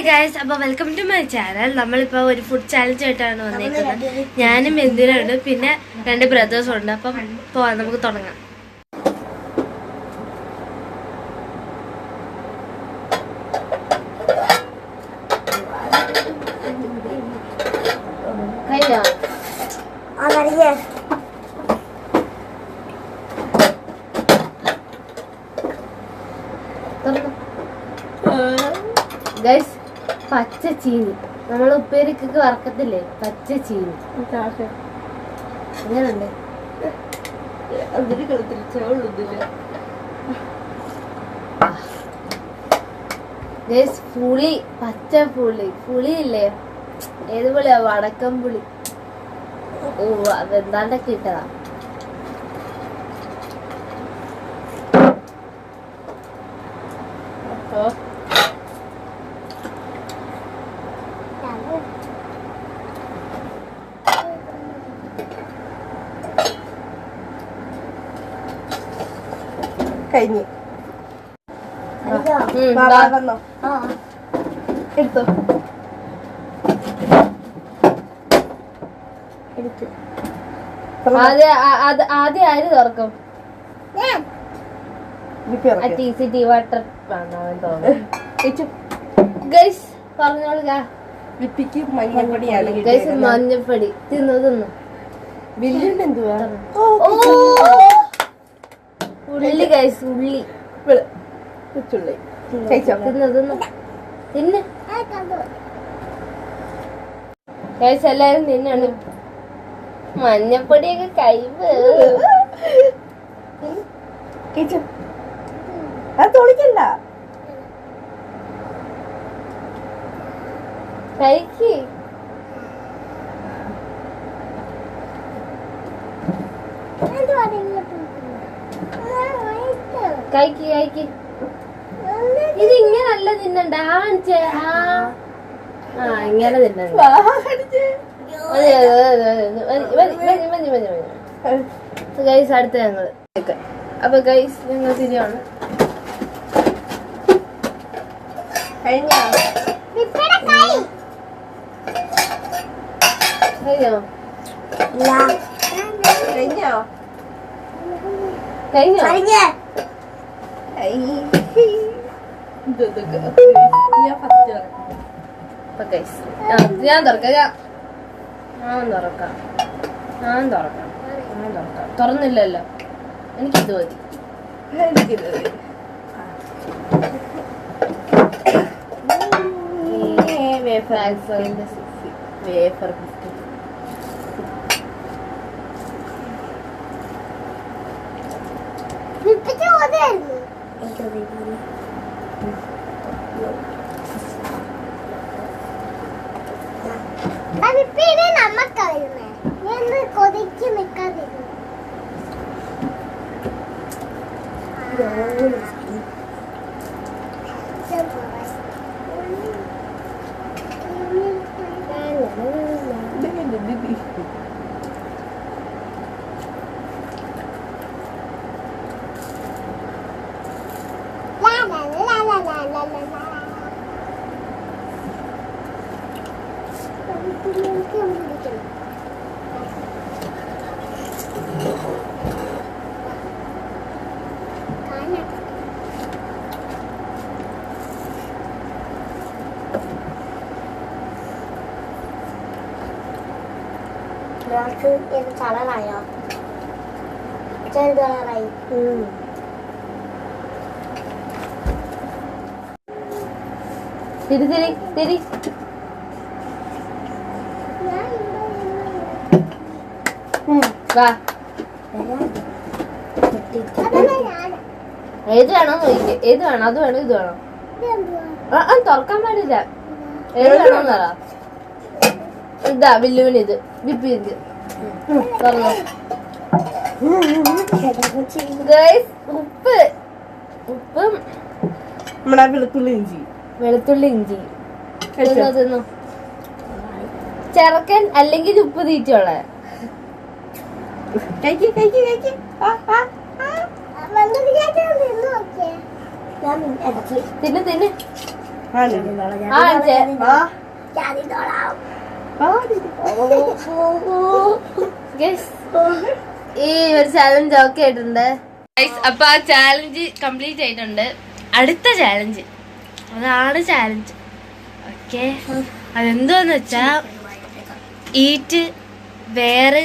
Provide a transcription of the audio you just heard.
Hi guys, അപ്പോൾ welcome to my channel. നമ്മളിപ്പോൾ ഒരു ഫുഡ് ചാലഞ്ച് ആയിട്ടാണ് വന്നേക്കുന്നത്. ഞാനും എന്തിനുണ്ട്, പിന്നെ 2 ബ്രദേഴ്സും ഉണ്ട്. അപ്പം പോവാം, നമുക്ക് തുടങ്ങാം. ഗൈസ്, പച്ച ചീനി നമ്മൾ ഉപ്പേരിക്കൊക്കെ വറക്കത്തില്ലേ, പച്ച ചീനി എങ്ങനെയുണ്ട്? ഗൈസ്, പുളി, പച്ച പുളി ഇല്ലേ, ഏത് പുളിയാ? വടക്കം പുളി. ഓ, അതെന്താണ്ടൊക്കെ ഇട്ടതാ. കഴിഞ്ഞു. എടുത്തോ. ആദ്യം ആര് തുറക്കും? വാട്ടർ ഗൈസ് പറഞ്ഞോളൂ. മഞ്ഞപ്പൊടി തിന്നു. എന്തുവാ? ഉള്ളി ഗൈസ്, ഉള്ളി തിന്ന് ഗൈസ്, എല്ലാരും തിന്നാണ്. മഞ്ഞപ്പൊടിയൊക്കെ കഴിവ് തോളിക്കണ്ട. കഴിക്ക്. കഴിക്ക്. ഇത് ഇങ്ങനല്ല തിന്നണ്ട. ഇങ്ങനെ തിന്നണ്ട. ഗൈസ്, അടുത്ത ഞങ്ങള്. അപ്പൊ ഗൈസ്, ഞങ്ങൾ തിരിയാണ്. കഴിഞ്ഞോ? ഞാൻ തുറക്കാം. തുറന്നില്ലല്ലോ. എനിക്കിത് മതി. Wafer biscuit. കൊതിച്ച് നിൽക്കാതിരുന്നു. കളറായോ? കളറായി. തിരി വാ. ഏത് വേണോ നോക്കിക്കേ. ഏത് വേണം? അത് വേണം, ഇത് വേണം? തുറക്കാൻ പാടില്ല. ഏത് വേണോന്ന് പറ. ഇതാ വില്ലുവിന്. ഇത് വിപ്പിന് തുറന്നു. ഉപ്പും വെളുത്തുള്ളി ഇഞ്ചി തിന്നു. ചെറുക്കൻ അല്ലെങ്കിൽ ഉപ്പ് തീറ്റുള്ള. തിന്ന് വാ ഈ ഒരു ചാലഞ്ച് ഓക്കെ ആയിട്ടുണ്ട്. അപ്പൊ ആ ചാലഞ്ച് കംപ്ലീറ്റ് ആയിട്ടുണ്ട്. അടുത്ത ചാലഞ്ച് അതാണ് ചാലഞ്ച്. ഓക്കെ, അതെന്തോന്ന് വെച്ചാ ഈറ്റ് വേറെ